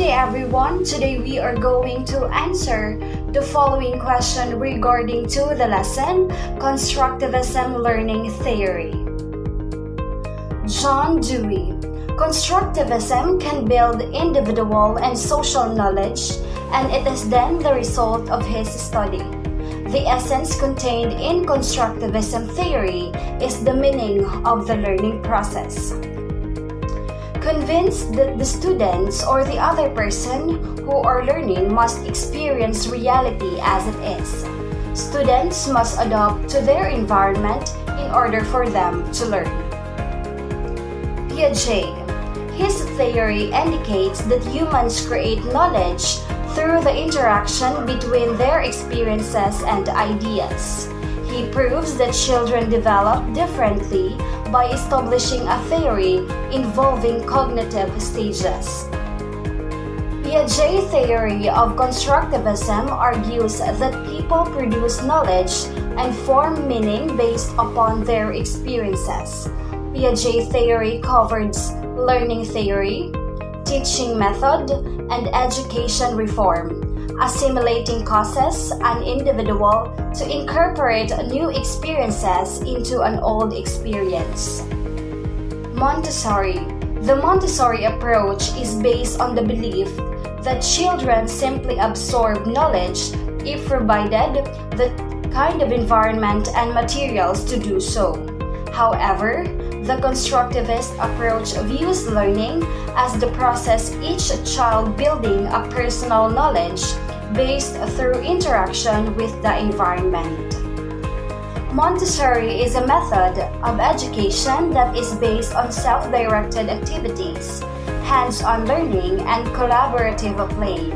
day everyone. Today we are going to answer the following question regarding to the lesson Constructivism Learning Theory. John Dewey. Constructivism can build individual and social knowledge, and it is then the result of his study. The essence contained in constructivism theory is the meaning of the learning process. Convinced that the students or the other person who are learning must experience reality as it is, students must adapt to their environment in order for them to learn. Piaget. His theory indicates that humans create knowledge through the interaction between their experiences and ideas. He proves that children develop differently by establishing a theory involving cognitive stages. Piaget's theory of constructivism argues that people produce knowledge and form meaning based upon their experiences. Piaget's theory covers learning theory, teaching method, and education reform, assimilating causes an individual to incorporate new experiences into an old experience. Montessori. The Montessori approach is based on the belief that children simply absorb knowledge if provided the kind of environment and materials to do so. However, the constructivist approach views learning as the process each child building a personal knowledge based through interaction with the environment. Montessori is a method of education that is based on self-directed activities, hands-on learning, and collaborative play.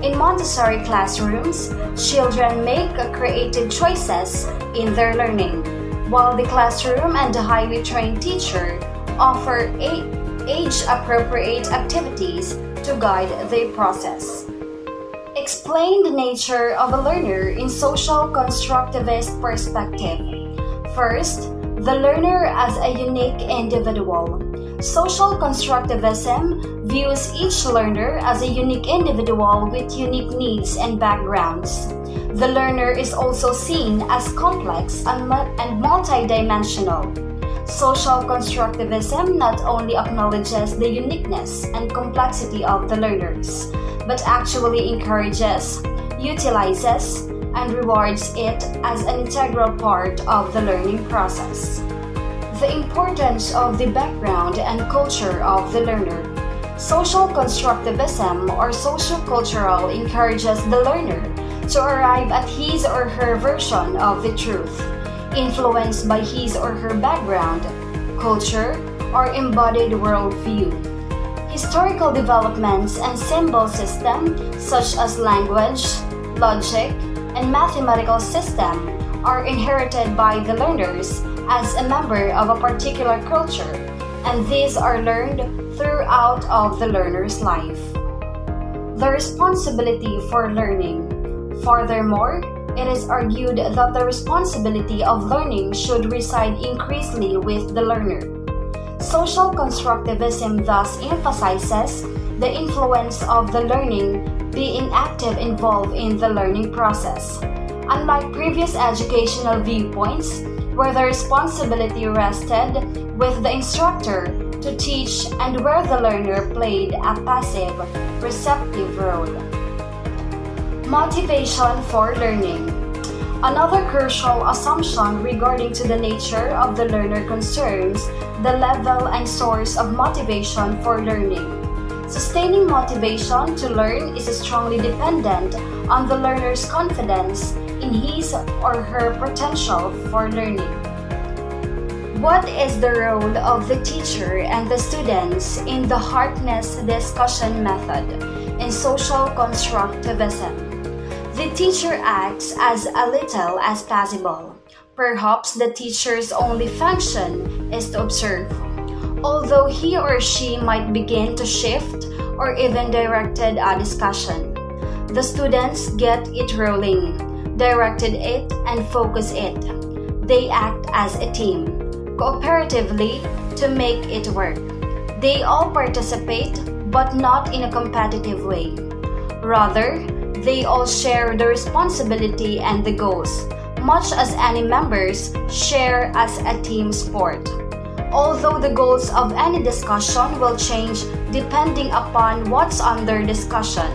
In Montessori classrooms, children make creative choices in their learning, while the classroom and the highly trained teacher offer age-appropriate activities to guide the process. Explain the nature of a learner in social constructivist perspective. First, the learner as a unique individual. Social constructivism views each learner as a unique individual with unique needs and backgrounds. The learner is also seen as complex and multidimensional. Social constructivism not only acknowledges the uniqueness and complexity of the learners, but actually encourages, utilizes, and rewards it as an integral part of the learning process. The importance of the background and culture of the learner. Social constructivism or sociocultural encourages the learner to arrive at his or her version of the truth, influenced by his or her background, culture, or embodied worldview. Historical developments and symbol systems such as language, logic, and mathematical system are inherited by the learners as a member of a particular culture, and these are learned throughout of the learner's life. The responsibility for learning. Furthermore, it is argued that the responsibility of learning should reside increasingly with the learner. Social constructivism thus emphasizes the influence of the learning being active involved in the learning process. Unlike previous educational viewpoints, where the responsibility rested with the instructor to teach and where the learner played a passive, receptive role. Motivation for learning. Another crucial assumption regarding to the nature of the learner concerns the level and source of motivation for learning. Sustaining motivation to learn is strongly dependent on the learner's confidence in his or her potential for learning. What is the role of the teacher and the students in the Harkness discussion method in social constructivism? The teacher acts as a little as possible. Perhaps the teacher's only function is to observe, although he or she might begin to shift or even directed a discussion. The students get it rolling, directed it, and focus it. They act as a team, cooperatively to make it work. They all participate, but not in a competitive way. Rather, they all share the responsibility and the goals, much as any members share as a team sport. Although the goals of any discussion will change depending upon what's under discussion,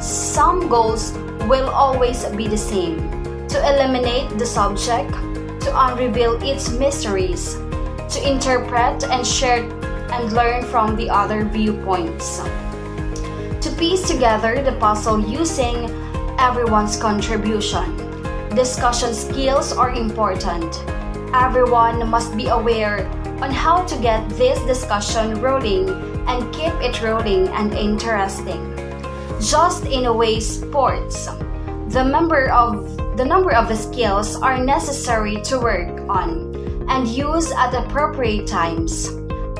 some goals will always be the same: to eliminate the subject, to unreveal its mysteries, to interpret and share and learn from the other viewpoints, to piece together the puzzle using everyone's contribution. Discussion skills are important. Everyone must be aware on how to get this discussion rolling and keep it rolling and interesting. Just in a way, sports, the number of the skills are necessary to work on and use at appropriate times.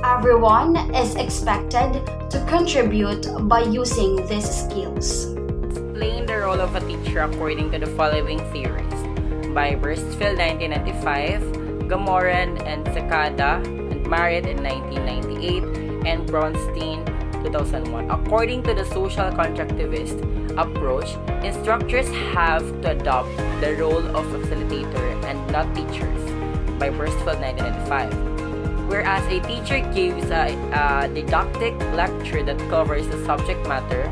Everyone is expected to contribute by using these skills. Explain the role of a teacher according to the following theories by Burstfield 1995, Gamoran and Sakada and Marriott in 1998, and Bronstein 2001. According to the social constructivist approach, instructors have to adopt the role of facilitator and not teachers by Burstfield 1995. Whereas a teacher gives a didactic lecture that covers the subject matter,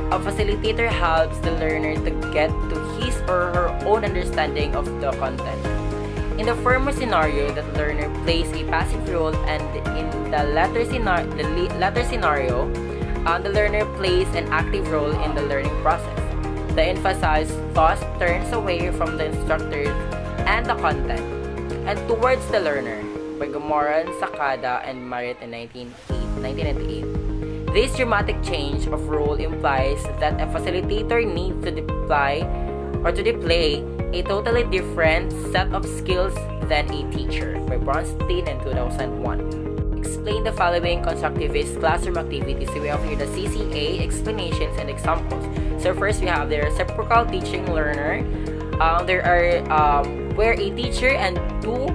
a facilitator helps the learner to get to his or her own understanding of the content. In the former scenario, the learner plays a passive role, and in the latter scenario, the learner plays an active role in the learning process. The emphasis thus turns away from the instructor and the content, and towards the learner by Gamoran, Sakada, and Marriott in 1998. This dramatic change of role implies that a facilitator needs to display a totally different set of skills than a teacher by Bronstein in 2001. Explain the following constructivist classroom activities. So we have here the CCA, explanations, and examples. So first we have the reciprocal teaching learner. There are where a teacher and two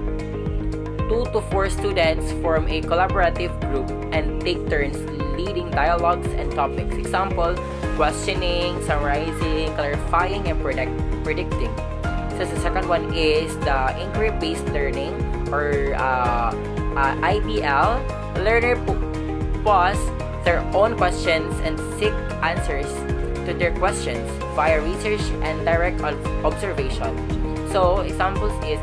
to four students form a collaborative group and take turns leading dialogues and topics. Example, questioning, summarizing, clarifying, and predicting. So the second one is the inquiry-based learning, or IBL. Learner pose their own questions and seek answers to their questions via research and direct observation. So examples is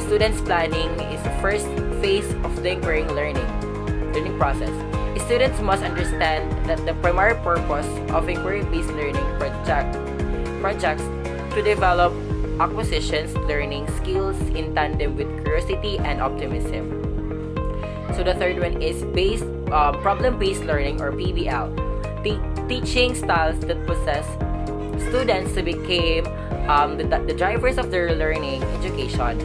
students planning is the first phase of the inquiry learning process. Students must understand that the primary purpose of inquiry-based learning projects to develop acquisitions learning skills in tandem with curiosity and optimism. So the third one is problem-based learning, or PBL. Teaching styles that possess students to become the drivers of their learning education.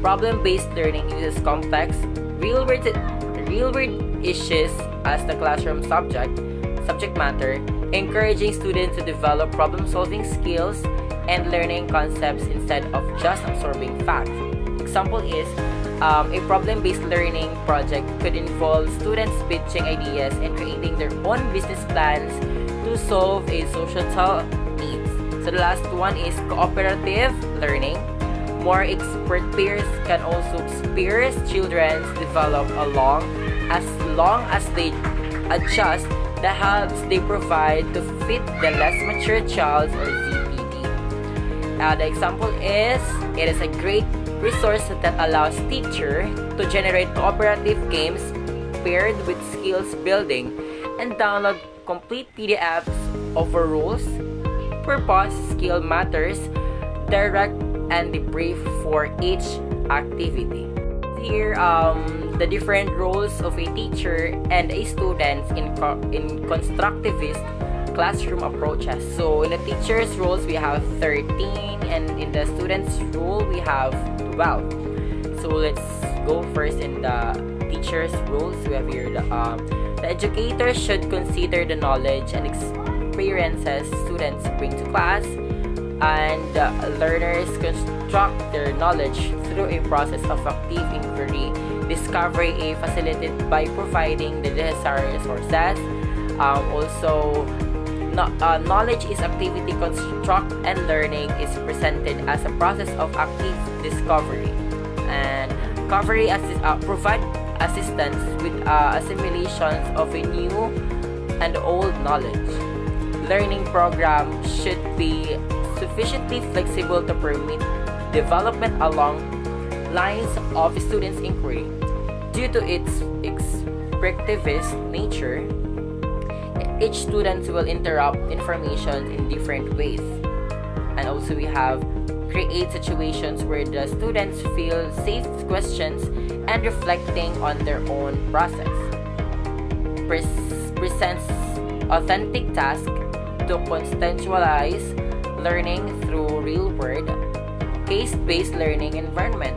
Problem-based learning uses complex, real-world issues as the classroom subject matter, encouraging students to develop problem-solving skills and learning concepts instead of just absorbing facts. Example is a problem-based learning project could involve students pitching ideas and creating their own business plans to solve a societal needs. So the last one is cooperative learning. More expert peers can also peers children develop as long as they adjust the helps they provide to fit the less mature child or ZPD. The example is, it is a great resource that allows teacher to generate cooperative games paired with skills building and download complete PDFs of rules, purpose, skill matters, direct and debrief for each activity. Here, the different roles of a teacher and a student in constructivist classroom approaches. So in the teacher's roles, we have 13, and in the student's role, we have 12. So let's go first in the teacher's roles. We have here the educator should consider the knowledge and experiences students bring to class, and learners construct their knowledge through a process of active inquiry, discovery, facilitated by providing the necessary sources, Also, knowledge is activity. Construct and learning is presented as a process of active discovery, and provide assistance with assimilations of a new and old knowledge. Learning program should be sufficiently flexible to permit development along lines of students' inquiry. Due to its extractivist nature, each student will interrupt information in different ways. And also we have create situations where the students feel safe questions and reflecting on their own process. Presents authentic task to contextualize learning through real-world, case-based learning environment.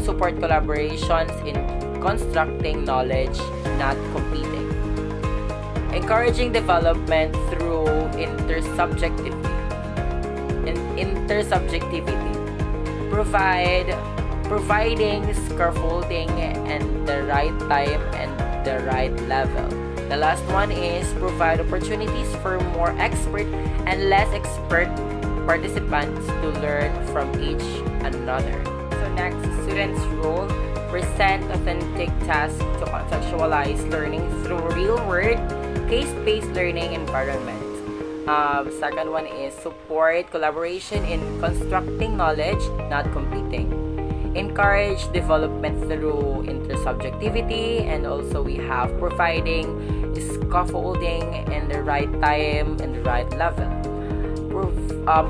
Support collaborations in constructing knowledge, not competing. Encouraging development through intersubjectivity. Providing scaffolding and the right time and the right level. The last one is provide opportunities for more expert and less expert participants to learn from each another. So next, students' role. Present authentic tasks to contextualize learning through real-world, case-based learning environment. Second one is support collaboration in constructing knowledge, not competing. Encourage development through intersubjectivity, and also we have providing scaffolding in the right time and the right level.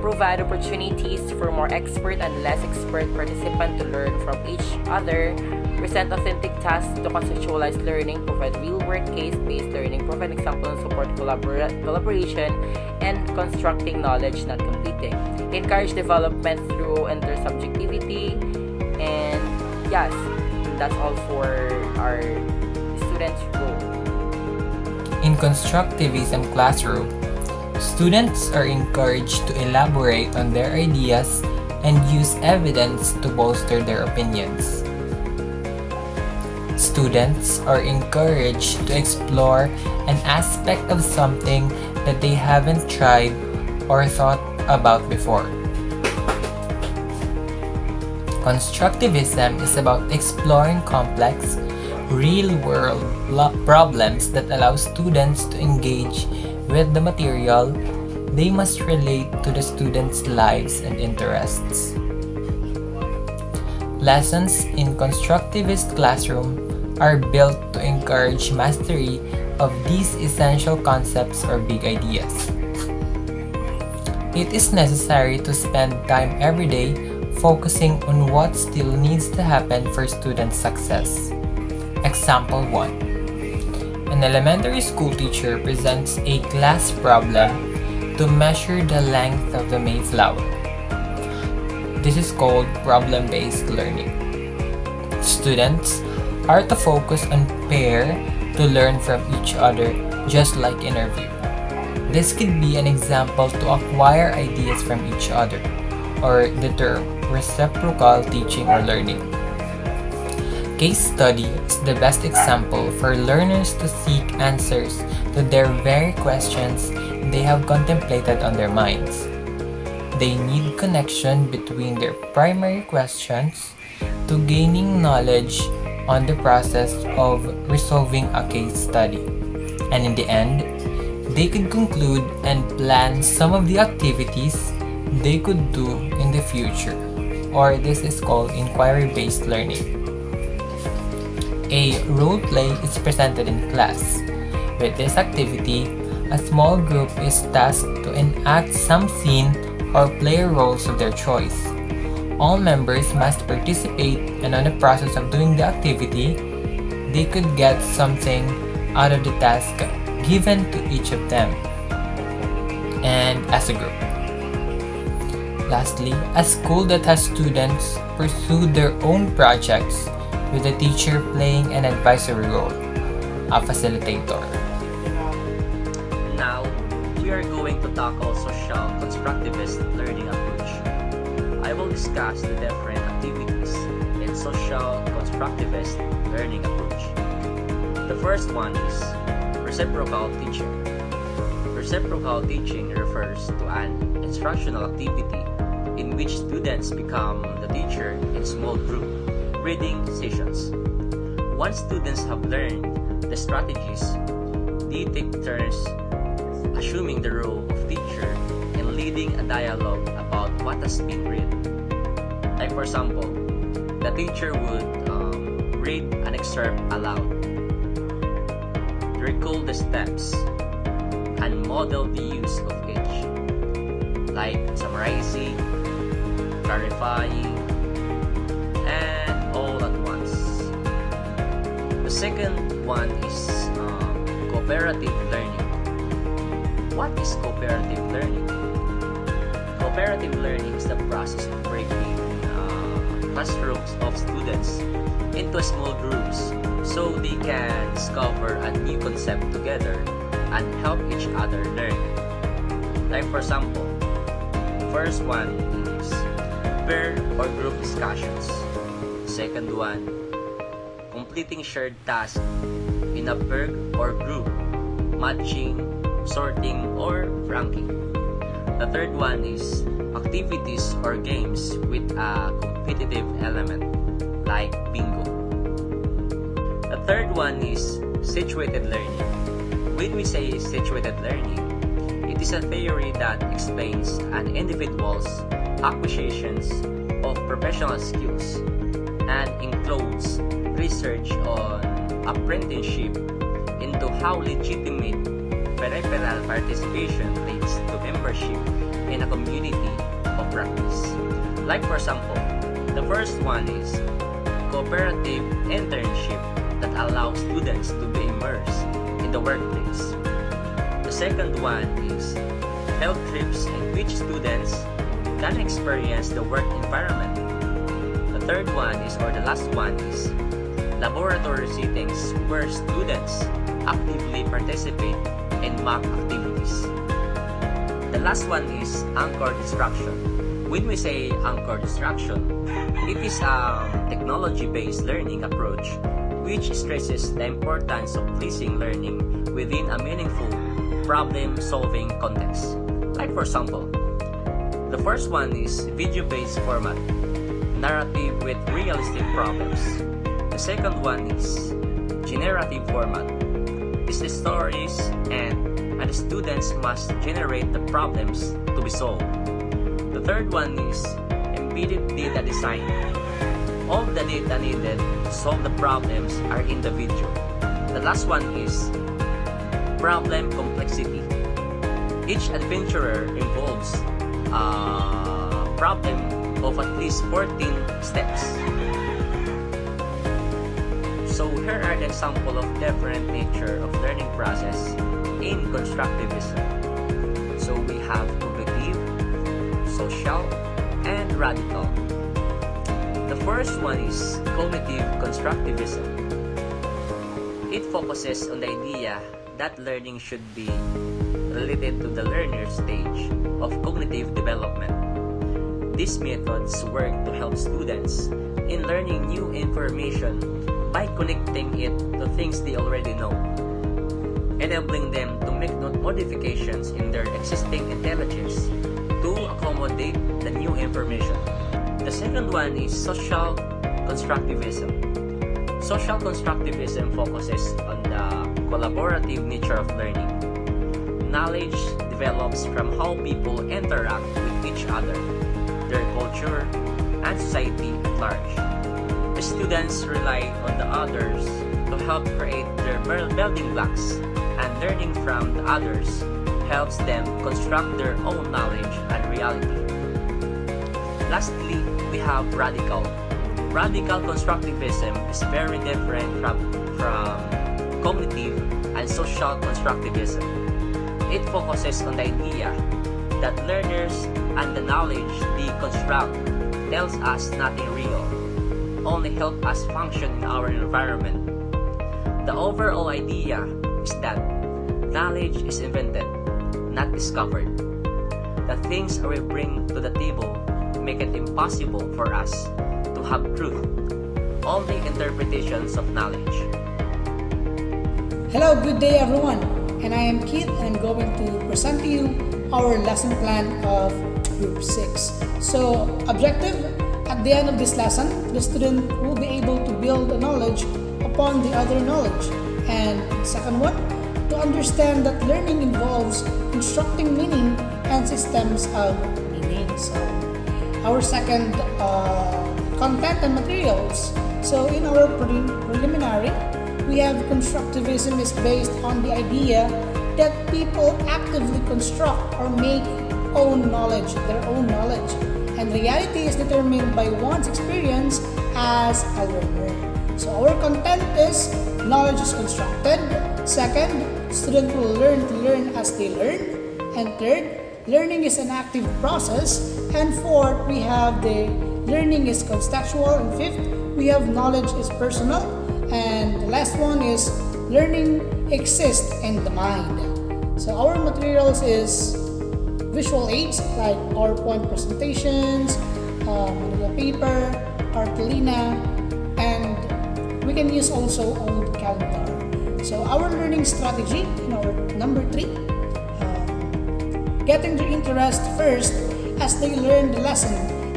Provide opportunities for more expert and less expert participants to learn from each other. Present authentic tasks to conceptualize learning. Provide real-world case-based learning. Provide example and support collaboration and constructing knowledge, not competing. Encourage development through intersubjectivity. And yes, that's all for our students' role. In Constructivism classroom, students are encouraged to elaborate on their ideas and use evidence to bolster their opinions. Students are encouraged to explore an aspect of something that they haven't tried or thought about before. Constructivism is about exploring complex, real-world problems that allow students to engage with the material. They must relate to the students' lives and interests. Lessons in constructivist classroom are built to encourage mastery of these essential concepts or big ideas. It is necessary to spend time every day focusing on what still needs to happen for student success. Example 1. An elementary school teacher presents a class problem to measure the length of the Mayflower. This is called problem-based learning. Students are to focus on pair to learn from each other, just like interview. This could be an example to acquire ideas from each other, or the term reciprocal teaching or learning. Case study is the best example for learners to seek answers to their very questions they have contemplated on their minds. They need connection between their primary questions to gaining knowledge on the process of resolving a case study. And in the end, they could conclude and plan some of the activities they could do in the future, or this is called inquiry-based learning. A role play is presented in class. With this activity, a small group is tasked to enact some scene or play roles of their choice. All members must participate, and on the process of doing the activity, they could get something out of the task given to each of them, and as a group. Lastly, a school that has students pursue their own projects with the teacher playing an advisory role, a facilitator. Now, we are going to tackle social constructivist learning approach. I will discuss the different activities in social constructivist learning approach. The first one is Reciprocal teaching. Reciprocal teaching refers to an instructional activity in which students become the teacher in small group reading sessions. Once students have learned the strategies, they take turns assuming the role of teacher and leading a dialogue about what has been read. Like for example, the teacher would read an excerpt aloud, recall the steps, and model the use of each, like summarizing, clarifying, and all at once. The second one is cooperative learning. What is cooperative learning? Cooperative learning is the process of breaking classrooms of students into small groups so they can discover a new concept together and help each other learn. Like for example, first one is pair or group discussions. Second one, completing shared tasks in a pair or group, matching, sorting, or ranking. The third one is activities or games with a competitive element, like bingo. The third one is situated learning. When we say situated learning, it is a theory that explains an individual's acquisitions of professional skills and includes research on apprenticeship into how legitimate peripheral participation leads to membership in a community of practice. Like for example, the first one is cooperative internship that allows students to be immersed in the workplace. The second one is field trips in which students can experience the work environment. The third one is, or the last one is, laboratory settings where students actively participate in mock activities. The last one is anchored instruction. When we say anchored instruction, it is a technology-based learning approach which stresses the importance of placing learning within a meaningful problem-solving context. Like for example, the first one is video-based format, narrative with realistic problems. The second one is generative format. It's the stories and the students must generate the problems to be solved. The third one is embedded data design. All the data needed to solve the problems are in the video. The last one is problem complexity. Each adventurer involves a problem of at least 14 steps. So here are the examples of different nature of learning process in constructivism. So we have cognitive, social, and radical. The first one is cognitive constructivism. It focuses on the idea that learning should be related to the learner's stage of cognitive development. These methods work to help students in learning new information by connecting it to things they already know, enabling them to make modifications in their existing intelligence to accommodate the new information. The second one is social constructivism. Social constructivism focuses on the collaborative nature of learning. Knowledge develops from how people interact with each other, their culture, and society at large. The students rely on the others to help create their building blocks, and learning from the others helps them construct their own knowledge and reality. Lastly, we have radical. Radical constructivism is very different from cognitive and social constructivism. It focuses on the idea that learners and the knowledge they construct tells us nothing real, only help us function in our environment. The overall idea is that knowledge is invented, not discovered. The things we bring to the table make it impossible for us to have truth, only interpretations of knowledge. Hello, good day everyone. And I am Keith and I'm going to present to you our lesson plan of Group 6. So, objective, at the end of this lesson, the student will be able to build a knowledge upon the other knowledge. And second one, to understand that learning involves constructing meaning and systems of meaning. So, our second content and materials. So, in our preliminary, we have constructivism is based on the idea that people actively construct or make own knowledge, their own knowledge. And reality is determined by one's experience as a learner. So our content is knowledge is constructed. Second, student will learn to learn as they learn. And third, learning is an active process. And fourth, we have the learning is contextual. And fifth, we have knowledge is personal. And the last one is learning exists in the mind. So our materials is visual aids like PowerPoint presentations, Manila paper, cartolina, and we can use also old calendar. So our learning strategy in our number 3, getting their interest first as they learn the lesson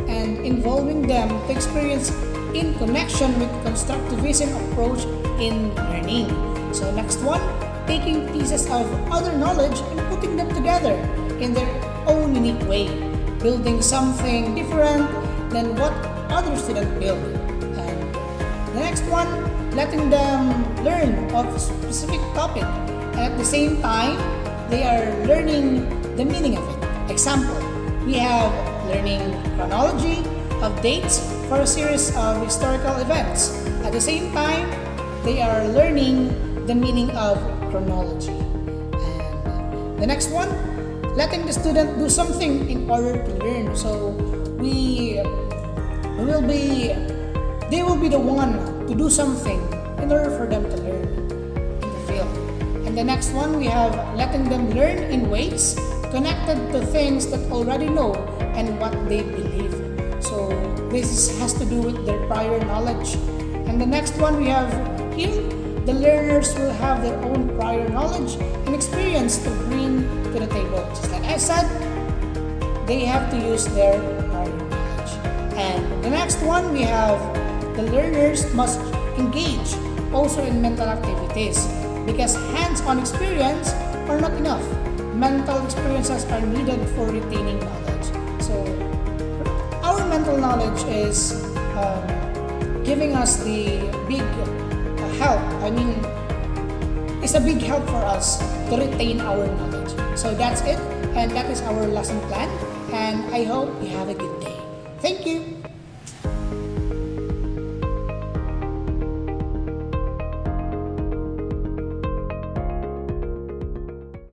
and involving them to experience in connection with constructivism approach in learning. So next one, taking pieces of other knowledge and putting them together in their own unique way, building something different than what other students build. And the next one, letting them learn of a specific topic and at the same time they are learning the meaning of it. Example, we have learning chronology of dates for a series of historical events. At the same time, they are learning the meaning of chronology. And the next one, letting the student do something in order to learn. So they will be the one to do something in order for them to learn in the field. And the next one, we have letting them learn in ways connected to things that already know and what they believe. So this has to do with their prior knowledge. And the next one we have here, the learners will have their own prior knowledge and experience to bring to the table. Just like I said, they have to use their prior knowledge. And the next one we have, the learners must engage also in mental activities because hands-on experience are not enough. Mental experiences are needed for retaining knowledge. So our mental knowledge is giving us the big help. It's a big help for us to retain our knowledge. So that's it, and that is our lesson plan. And I hope you have a good day. Thank you.